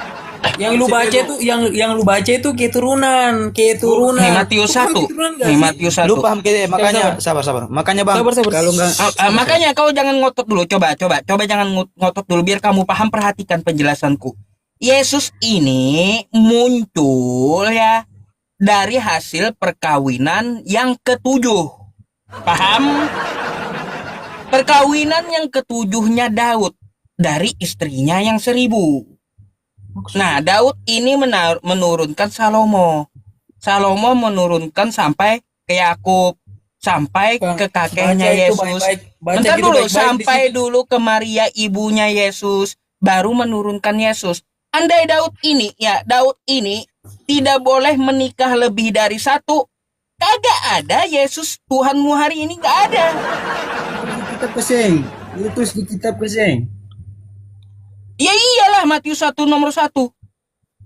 yang lu baca itu yang lu baca itu keturunan. Nih Matius 1. Nih Matius 1. Lu paham kayak makanya sabar. Makanya Bang, Sabar. kalau enggak Makanya kau jangan ngotot dulu. Coba jangan ngotot dulu biar kamu paham, perhatikan penjelasanku. Yesus ini muncul ya dari hasil perkawinan yang ketujuh. Paham? Perkawinan yang ketujuhnya Daud dari istrinya yang 1000. Nah, Daud ini menurunkan Salomo. Salomo menurunkan sampai ke Yakub, sampai Bang, ke kakeknya baca itu Yesus. baik-baik. Baca Bentar gitu dulu, baik-baik di sampai situ. dulu ke Maria ibunya Yesus, baru menurunkan Yesus. Andai Daud ini tidak boleh menikah lebih dari satu, kagak ada Yesus Tuhanmu hari ini, gak ada. Kitab keseng. Itu di kitab keseng. Ya iyalah, Matius 1 nomor 1.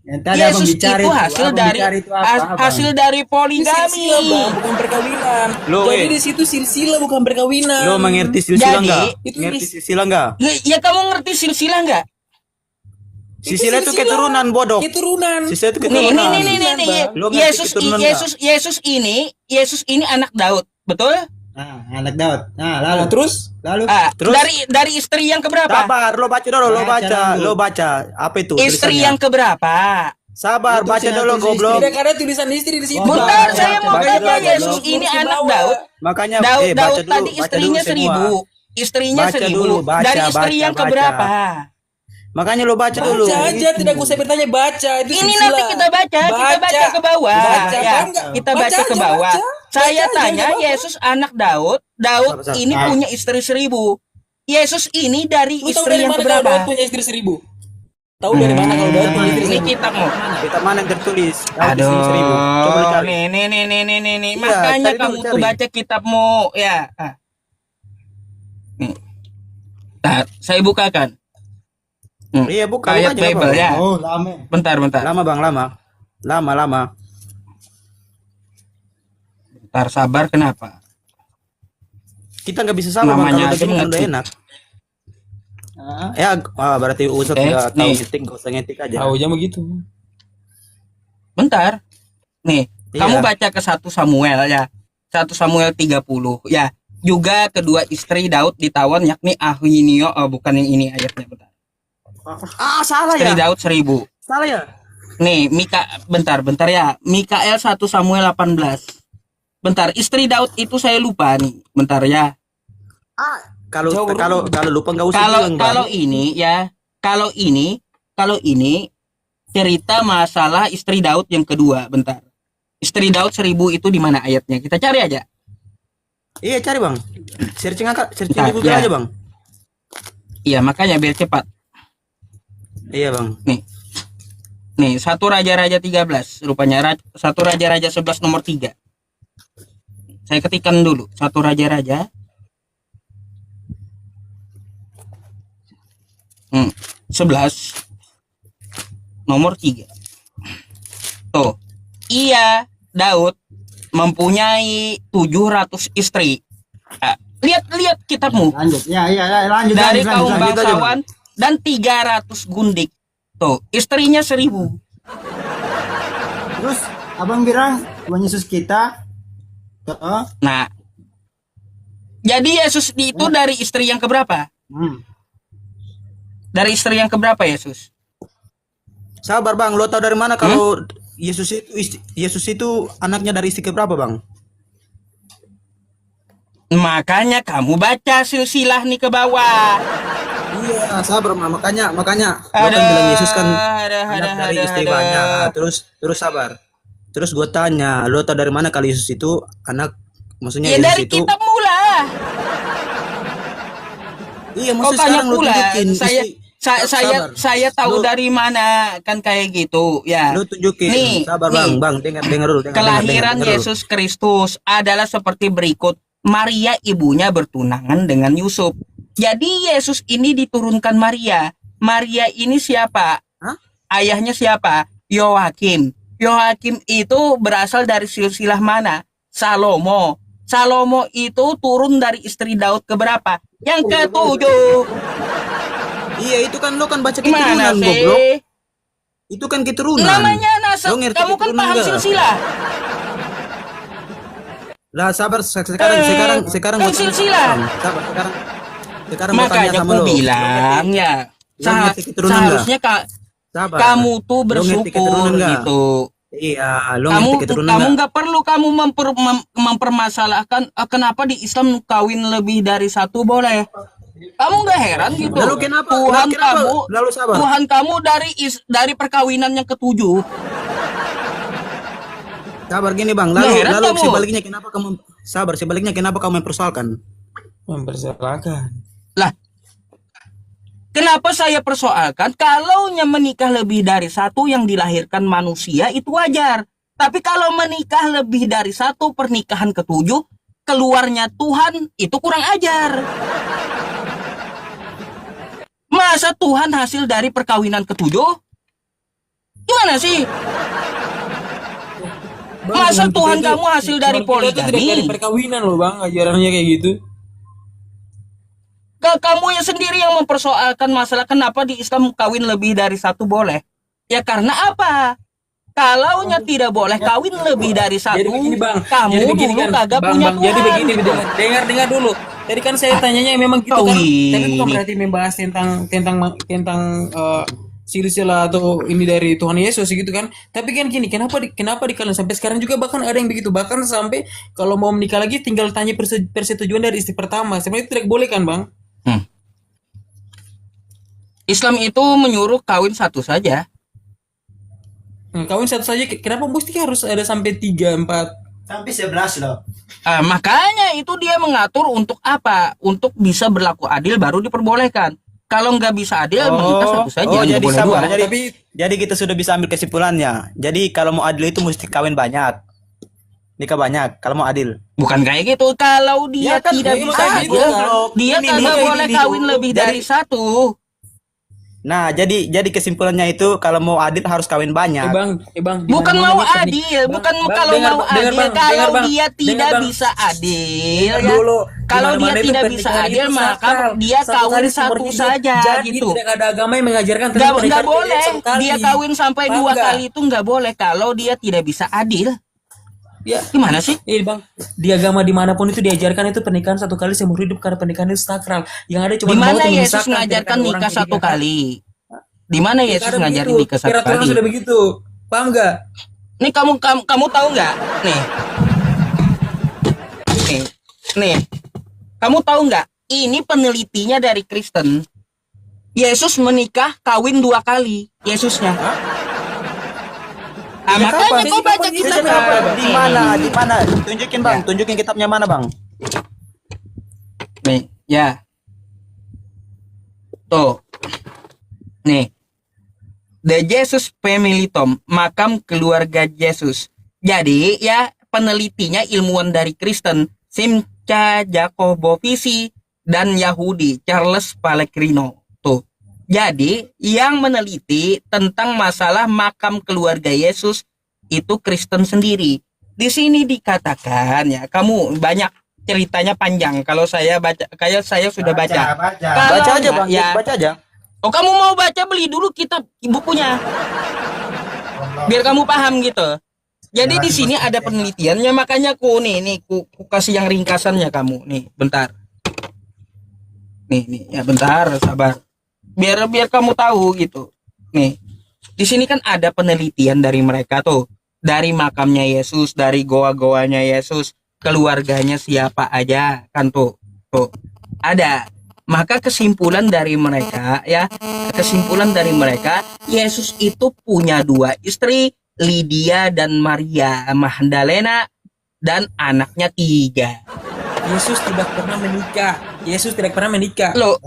Yang tadi abang Yesus bicara itu itu, hasil abang dari bicara itu apa, abang? hasil dari Ini poligami. silsilah, Bang, bukan perkawinan. Lo, Jadi di situ silsilah bukan perkawinan. lu mengerti silsilah Jadi, enggak? itu Mengerti is- silsilah enggak? Ya kamu ngerti silsilah nggak? Silsilah itu keturunan bodoh. Keturunan. Silsilah itu Nih, keturunan. nih. Lu ngerti keturunan nggak? Yesus ini anak Daud, betul? Nah, anak Daud. Nah, Nah, lalu terus lalu Terus? Dari istri yang keberapa? Sabar, lo baca dulu, Baca dulu. lo baca. Apa itu Istri tulisannya? yang keberapa? Sabar, Itu baca tulisan dulu istri. goblok. tidak ada tulisan istri di situ. Oh, Bentar, baca, saya mau baca baca. dulu, Yesus goblok. ini Ke anak bawah. Daud. Makanya Daud baca dulu, tadi baca istrinya dulu semua. 1000. Istrinya Baca 1000. dulu, baca, Dari istri baca, yang baca. keberapa? Makanya lo baca dulu. Baca aja, tidak usah bertanya, baca. Itu Ini silsilah. nanti kita baca ke bawah. Baca, Ya, bangga. kita Baca baca ke aja, bawah. baca. Saya Baca aja, tanya, nggak apa-apa. Yesus anak Daud. Daud Sabar. ini punya istri 1000. Yesus ini dari Lu tahu istri dari yang mana kalau Daud keberapa? punya istri 1000? Tahu dari mana kalau Daud punya istri Ini 1000? kitabmu. Kita mana yang tertulis? Daud Aduh, istri 1000. Coba lu cari. nih. Iya, Makanya cari kamu dulu, tuh cari. baca kitabmu, ya. Nih. Nah, saya bukakan. Iya, buka Ayat aja, Bible apa-apa. ya. oh, lama. Bentar. Lama Bang, lama. Bentar, sabar, kenapa? Kita nggak bisa sabar Bang, Namanya kalau aja udah gini kan udah ngetik. enak. Ah, Ya, berarti Ustaz Eh, nggak tahu nih. ngetik, nggak usah ngetik aja. Tahu aja begitu. Bentar. Nih, Iya. kamu baca ke 1 Samuel ya. 1 Samuel 30 ya. Juga kedua istri Daud ditawan yakni Ahinio, bukan yang ini ayatnya, bentar. Salah Istri ya. Daud 1000. Salah ya. Nih, bentar ya. Mikael 1 Samuel 18. Bentar, istri Daud itu saya lupa nih. Bentar ya. Kalau Jauh, kalau lupa nggak usah bilang, Bang. Kalau ini ya, kalau ini cerita masalah istri Daud yang kedua, bentar. Istri Daud 1000 itu di mana ayatnya? Kita cari aja. Iya, cari Bang. Searching Bentar, di Google ya. aja Bang. Iya, makanya biar cepat. Iya Bang. Nih, 1 Raja-Raja 13 rupanya. 1 Raja-Raja 11 nomor 3. Saya ketikkan dulu. 1 Raja-Raja 11 nomor 3. Tuh. Iya, Daud mempunyai 700 istri. Lihat kitabmu. lanjut. Ya, lanjut. Dari lanjut, kaum lanjut. bangsawan dan 300 gundik. Tuh, istrinya 1000. Terus abang bilang Tuhan Yesus kita toh, Nah, jadi Yesus itu dari istri yang keberapa? Dari istri yang keberapa Yesus? Sabar Bang, lo tahu dari mana kalau Yesus itu anaknya dari istri keberapa Bang? Makanya kamu baca silsilah nih ke bawah. Iya, sabar makanya lo kan bilang Yesus kan anak dari istri banyak. Nah, terus sabar. Terus gue tanya, lo tau dari mana kalau Yesus itu anak, maksudnya Ya Yesus dari itu? kitab mula. Iya, Kok maksudnya tanya sekarang lo pula? tunjukin Saya sabar. saya tahu Lo dari mana kan kayak gitu ya. lo tunjukin, Nih, sabar nih. bang, dengar dulu, Kelahiran dengar dulu. Yesus Kristus adalah seperti berikut. Maria ibunya bertunangan dengan Yusuf. Jadi Yesus ini diturunkan Maria. Maria ini siapa? Hah? Ayahnya siapa? Yoakim. Yoakim itu berasal dari silsilah mana? Salomo. Salomo itu turun dari istri Daud keberapa? Yang ketujuh. Iya, itu kan lo kan baca Gimana keturunan, goblok. sih? Itu kan keturunan. Namanya nasab. Lo ngerti Kamu kan keturunan paham nggak? silsilah. Lah sabar, sekarang Kan gua tanya silsilah. Bang. Sabar, sekarang gua tanya Makanya sama aku lo. bilang ya. Lo ngerti keturunan Seharusnya Sabar. kamu tuh Lo ngerti bersyukur keturunan nggak? gitu. Iya, lo Kamu ngerti tuh keturunan kamu nggak? nggak perlu kamu mempermasalahkan kenapa di Islam kawin lebih dari satu boleh. Kamu nggak heran gitu. Lalu kenapa? Tuhan kamu, Lalu sabar. Tuhan kamu dari perkawinan yang ketujuh. Sabar gini bang. Nggak heran Lalu kamu. sebaliknya kenapa kamu mempersoalkan? Mempersilahkan. Lah, kenapa saya persoalkan? Kalau menikah lebih dari satu yang dilahirkan manusia itu wajar. Tapi kalau menikah lebih dari satu pernikahan ketujuh, keluarnya Tuhan itu kurang ajar. Masa Tuhan hasil dari perkawinan ketujuh? Gimana sih? Masa Tuhan kamu hasil dari Kita tuh tidak dari poligami? perkawinan loh bang, ajarannya kayak gitu. Kamu yang sendiri yang mempersoalkan masalah kenapa di Islam kawin lebih dari satu boleh. Ya karena apa? Kalaunya tidak boleh kawin lebih dari satu, Jadi begini bang, kamu jadi begini dulu kan, kagak bang, punya bang, Tuhan. jadi begini, dengar dulu. Tadi kan saya tanyanya memang gitu kan, tapi bukan berarti membahas tentang silsilah atau ini dari Tuhan Yesus gitu kan. Tapi kan gini, kenapa di kalian sampai sekarang juga bahkan ada yang begitu, bahkan sampai kalau mau menikah lagi tinggal tanya persetujuan dari istri pertama. Sebenarnya itu tidak boleh kan bang? Islam itu menyuruh kawin satu saja. Kawin satu saja, kenapa mesti harus ada sampai 3, 4? Sampai 11 loh. Makanya itu dia mengatur untuk apa? Untuk bisa berlaku adil baru diperbolehkan. Kalau nggak bisa adil, menikah satu saja. Oh, nggak jadi boleh sabar. dua. Jadi kita sudah bisa ambil kesimpulannya. Jadi kalau mau adil itu mesti kawin banyak. Nikah banyak kalau mau adil. Bukan kayak gitu. Kalau dia Ya kan, tidak ya bisa kan, adil, goblok. dia Ini kagak nih, boleh ini kawin dulu. lebih dari satu. Nah, jadi kesimpulannya itu kalau mau adil harus kawin banyak. Bang, Bukan dimana-mana mau nih pernik- adil, Bang, bukan Bang, kalau dengar, mau Bang, dengar, adil. Bang, Kalau dengar, Bang, dia dengar, tidak Bang. bisa adil, Dengar ya. dulu. Kalau dia Dimana-mana itu tidak bisa pernikahan adil, itu maka sakral. dia Satu kawin kali seumur satu hidup. saja Jadi gitu. tidak ada agama yang mengajarkan tentang Nggak pernikahan boleh. satu kali. Dia kawin sampai Paham 2 nggak? kali itu nggak boleh. Kalau dia tidak bisa adil, Ya, gimana sih? bang, di agama dimanapun itu diajarkan itu pernikahan satu kali seumur hidup karena pernikahan itu sakral. Yang ada cuma Di mau mana tuh Yesus memisahkan mengajarkan pernikahan orang nikah kayak satu dia, kan? kali? Di mana Ya, Yesus ada ngajarin begitu. nikah satu Peraturan kali? sudah begitu. Paham nggak? Nih kamu tahu nggak? Nih, kamu tahu nggak? Ini penelitinya dari Kristen. Yesus menikah kawin 2 kali. Yesusnya. Makanya kau baca kitab apa? Di mana? Tunjukin bang, tunjukin kitabnya mana bang? Nih, ya. Tuh. Nih. The Jesus Family Tomb, makam keluarga Yesus. Jadi, ya, penelitinya ilmuwan dari Kristen, Simcha Jacobovisi dan Yahudi Charles Pellegrino. Tuh. Jadi, yang meneliti tentang masalah makam keluarga Yesus itu Kristen sendiri. Di sini dikatakan ya, kamu banyak ceritanya panjang. Kalau saya baca, kayak saya sudah baca. Kalau Baca aja enggak, bang, ya. baca aja. Oh, kamu mau baca, beli dulu kitab bukunya. Biar kamu paham gitu. Jadi di sini ada penelitiannya, makanya ku kasih yang ringkasannya kamu. Nih, bentar. Nih, ya bentar, sabar. Biar kamu tahu gitu. Nih. Di sini kan ada penelitian dari mereka tuh, dari makamnya Yesus, dari goa-goanya Yesus. keluarganya siapa aja kan tuh ada. Maka kesimpulan dari mereka Yesus itu punya 2 istri, Lydia dan Maria Magdalena, dan anaknya 3. Yesus tidak pernah menikah. Yesus tidak pernah menikah. Loh,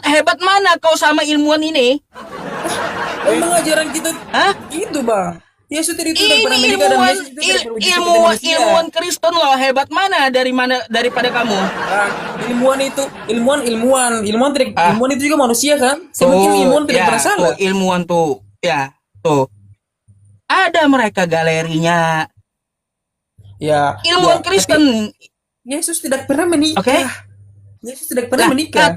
hebat mana kau sama ilmuwan ini? Emang ajaran kita Hah? gitu, Bang. Yesus itu tidak pernah Ini menikah dan ilmuwan Yesus itu tidak pernah beruji seperti manusia. ilmuwan Kristen loh, hebat mana daripada kamu? Bang, ilmuwan tidak ilmuwan itu juga manusia kan? Semakin Tuh, ilmuwan tidak ya, pernah salah. tuh, ilmuwan tuh, ya, tuh. Ada mereka galerinya, Ya, ilmuwan ya, Kristen. tapi Yesus tidak pernah menikah. Oke. Yesus tidak pernah Lah, menikah.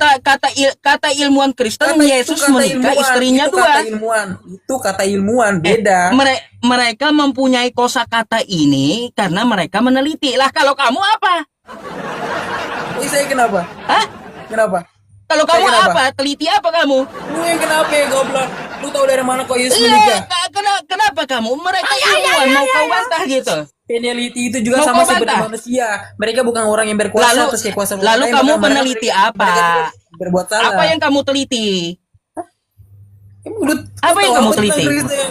kata ilmuwan Kristen, Kata itu Yesus kata menikah, ilmuwan, istrinya itu 2. kata ilmuwan. Itu kata ilmuwan, beda. Mereka mempunyai kosakata ini karena mereka meneliti. Lah kalau kamu apa? Ini saya kenapa? Hah? Kenapa? Kalau Saya kamu kenapa? apa? Teliti apa kamu? Lu yang kenapa ya goblok? Lu tahu dari mana kok Yesus Iya, menikah? kenapa kamu? Mereka ilmuwan mau kau bantah gitu. Peneliti itu juga Mau sama kau seperti bantah? manusia. Mereka bukan orang yang berkuasa Lalu- atas kekuasaan orang lalu lain, kamu bahkan peneliti mereka apa? juga berbuat salah. Apa yang kamu teliti? Emang lu Apa yang tahu kamu apa tentang teliti? Kristen?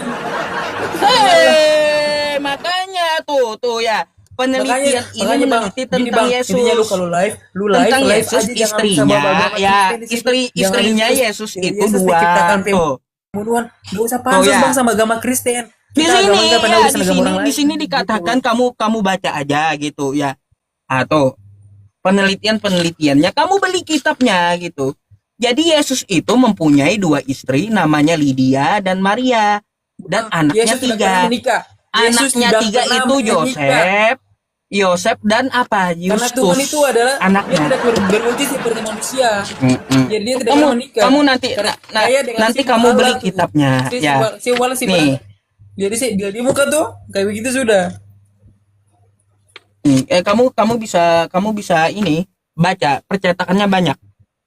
Makanya tuh ya. Penelitian ini Makanya, Bang, meneliti gini, tentang Bang, Yesus. intinya lu kalau live Tentang live Yesus, aja, jangan istrinya, sama bawa-bawa ya, Kristen di situ. istrinya Jangan Yesus itu Yesus 2. menciptakan Tuh. pembunuhan. Gak usah pansos, ya. Bang, sama agama Kristen. Di Kita agama sini nggak pernah ya, urusan agama orang lain. di sini dikatakan kamu baca aja gitu ya. Atau penelitiannya kamu beli kitabnya gitu. Jadi Yesus itu mempunyai 2 istri, namanya Lydia dan Maria, dan anaknya Yesus tidak 3. pernah menikah. Yesus Anaknya tidak 3 pernah itu menikah. Yosef dan apa? Karena Yustus. Tuhan itu adalah dia anaknya. tidak berwujud seperti manusia. Jadi dia tidak Kamu pernah menikah. kamu nanti Kaya dengan nanti sifat kamu beli Allah tuh. kitabnya ya. Siwala sih Nih. Jadi sih dia di muka tuh kayak begitu sudah. Kamu bisa ini baca, percetakannya banyak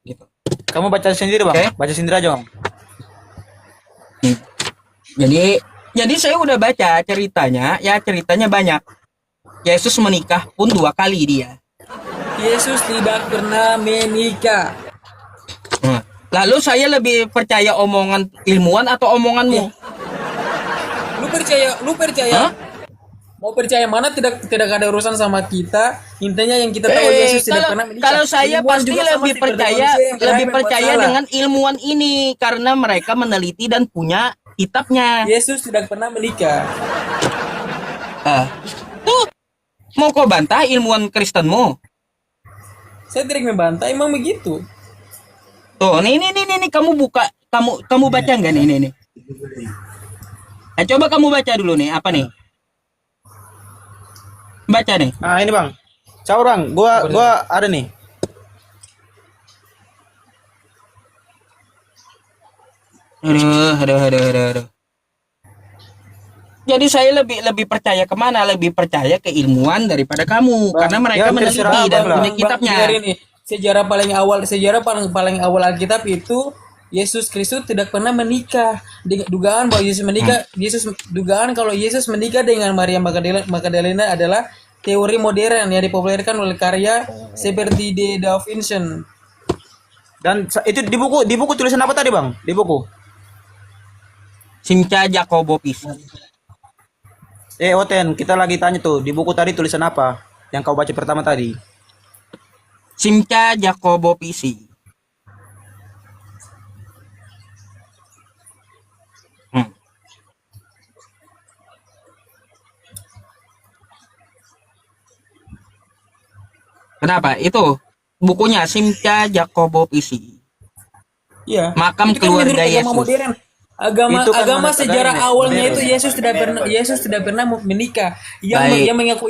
gitu. Kamu baca sendiri, Bang. Oke. Baca sendiri aja, Bang. Jadi saya udah baca ceritanya banyak. Yesus menikah pun 2 kali dia. Yesus tidak pernah menikah. Nah, lalu saya lebih percaya omongan ilmuwan atau omonganmu? Lu percaya? Hah? Mau percaya mana tidak ada urusan sama kita. Intinya yang kita tahu Yesus tidak pernah menikah. Kalau saya Ilmuwan pasti juga sama lebih seperti percaya manusia yang lebih berbuat percaya salah. dengan ilmuwan ini karena mereka meneliti dan punya kitabnya. Yesus tidak pernah menikah. Tuh, mau kau bantah ilmuwan Kristenmu? Saya tidak membantah, emang begitu. Tuh, nih kamu buka, kamu baca nggak nih? Coba kamu baca dulu nih, apa nih? Baca nih. Nah, ini, Bang. Caurang, gua ada nih. Aduh. Jadi saya lebih percaya kemana? Lebih percaya ke ilmuwan daripada kamu, karena mereka ya, meneliti terserah, dan Bang. punya kitabnya. Dengar ini, sejarah paling awal Alkitab itu Yesus Kristus tidak pernah menikah. Dugaan bahwa Yesus menikah, dugaan kalau Yesus menikah dengan Maria Magdalena adalah teori modern yang dipopulerkan oleh karya seperti The Da Vinci. Dan itu di buku tulisan apa tadi, Bang? Di buku. Simca Jacobo Pis. Oten, kita lagi tanya tuh, di buku tadi tulisan apa? Yang kau baca pertama tadi. Simca Jacobo Pisi. Kenapa? Itu bukunya Simca Jacobo Pisi. Iya. Makam Itu kan menurut keluarga agama Yesus. modern. Agama Itu kan agama menurut sejarah agama awalnya modern. itu Yesus tidak pernah menikah. Baik. Yang mengaku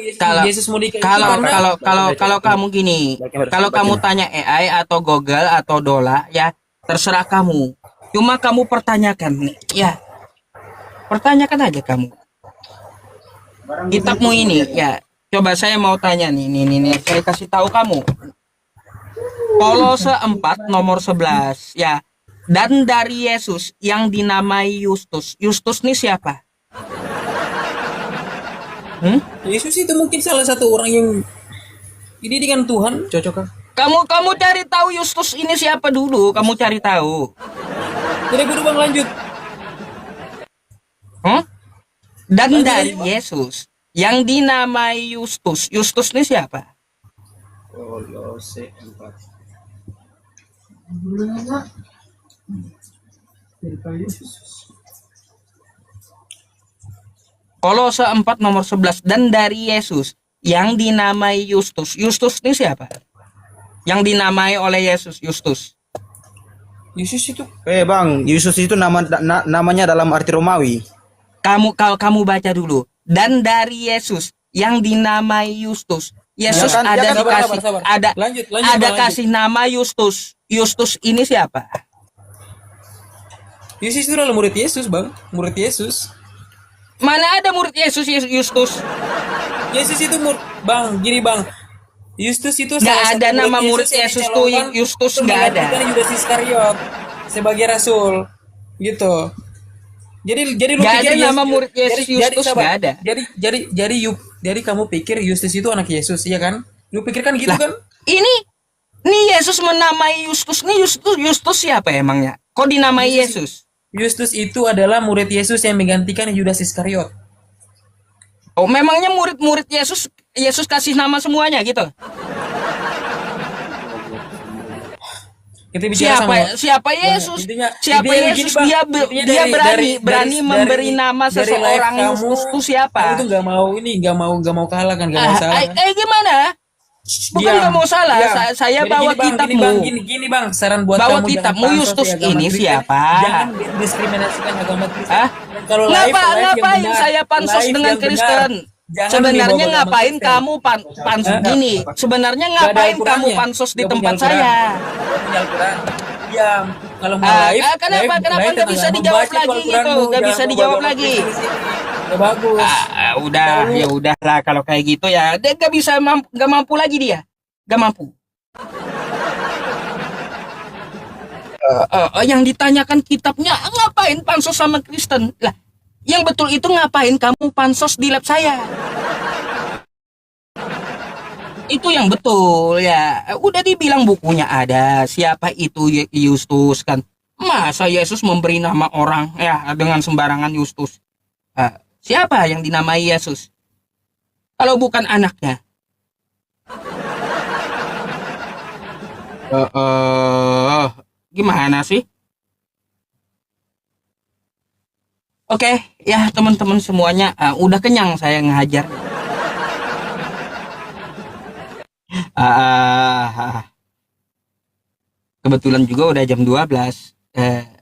Yesus menikah itu Kalau karena kalau kamu gini, kalau kamu tanya AI atau Google atau Dola, ya terserah kamu. Cuma kamu pertanyakan, ya pertanyakan aja kamu. Kitabmu ini, ya coba saya mau tanya nih, saya kasih tahu kamu. Kolose 4 nomor 11, ya. Dan dari Yesus yang dinamai Yustus. Yustus nih siapa? Yesus itu mungkin salah satu orang Ini dengan Tuhan cocok kah? Kamu cari tahu Yustus ini siapa dulu? Kamu cari tahu. Udah dulu bang, lanjut. Hah? Dan Lanjut dari aja, Bang. Yesus yang dinamai Yustus. Yustus ini siapa? Kolose 4. Kolose 4 nomor 11. Dan dari Yesus yang dinamai Yustus. Yustus ini siapa? Yang dinamai oleh Yesus, Yustus. Yesus itu Bang, Yesus itu namanya dalam arti Romawi. Kamu baca dulu. Dan dari Yesus yang dinamai Yustus. Yesus Ya kan, ada ya kan, dikasih sabar. ada Lanjut, ada Bang, lanjut. kasih nama Yustus. Yustus ini siapa? Yesus itu adalah murid Yesus bang, murid Yesus. Mana ada murid Yesus Yustus? Yesus itu bang, gini bang. Yustus itu Nggak salah ada satu nama murid yang Yesus tuh, dicalonkan Yustus untuk nggak ada. menggantikan Yudas Iskariot sebagai rasul, gitu. Jadi lu Nggak pikir ada nama murid Yesus Yustus, sabar. nggak ada. Jadi kamu pikir Yustus itu anak Yesus, iya kan? Lu pikir kan gitu Lah, kan? Ini Yesus menamai Yustus nih. Yustus siapa emangnya? Kok dinamai Yesus? Yustus itu adalah murid Yesus yang menggantikan Yudas Iskariot. Oh, memangnya murid-murid Yesus kasih nama semuanya gitu? Kita bicara Siapa Yesus? Siapa intinya Yesus? begini, Bang. Dia Intinya dia berani dari- memberi nama dari seseorang live Yustus kamu, tuh siapa? Kamu tuh nggak mau kalah kan, nggak mau salah. Kan? Gimana? Bukan Diam, nggak mau salah. diam. Saya Jadi bawa gini, Bang, kitabmu. Gini bang, saran buat Bawa kamu kitabmu, jangan pansos Yustus di agama ini Kristen. siapa? Jangan diskriminasikan agama Kristen. Hah? Dan kalau live yang Ngapain benar, saya pansos live dengan yang benar. Kristen? Jangan Sebenarnya dibawa agama ngapain Kristen. kamu pansos gini? Sebenarnya Nggak ada ngapain kamu Al-Qurannya. pansos di Nggak punya tempat Al-Quran. saya? Nggak punya Al-Quran. Diam. Kalau mau live, Kenapa live nggak tentang bisa agama, dijawab baca lagi Al-Quranmu, gitu? Nggak jangan bisa bawa dijawab agama lagi. Kristen di sini. Nggak bagus. Ya udahlah kalau kayak gitu ya. Dia nggak mampu lagi dia. Nggak mampu. Yang ditanyakan kitabnya ngapain pansos sama Kristen? Lah, yang betul itu ngapain kamu pansos di lab saya? Itu yang betul ya. Udah dibilang bukunya ada. Siapa itu Yustus kan? Masa Yesus memberi nama orang ya dengan sembarangan Yustus? Siapa yang dinamai Yesus? Kalau bukan anaknya. Gimana sih? Oke, ya teman-teman semuanya, udah kenyang saya ngajar. Kebetulan juga udah jam 12.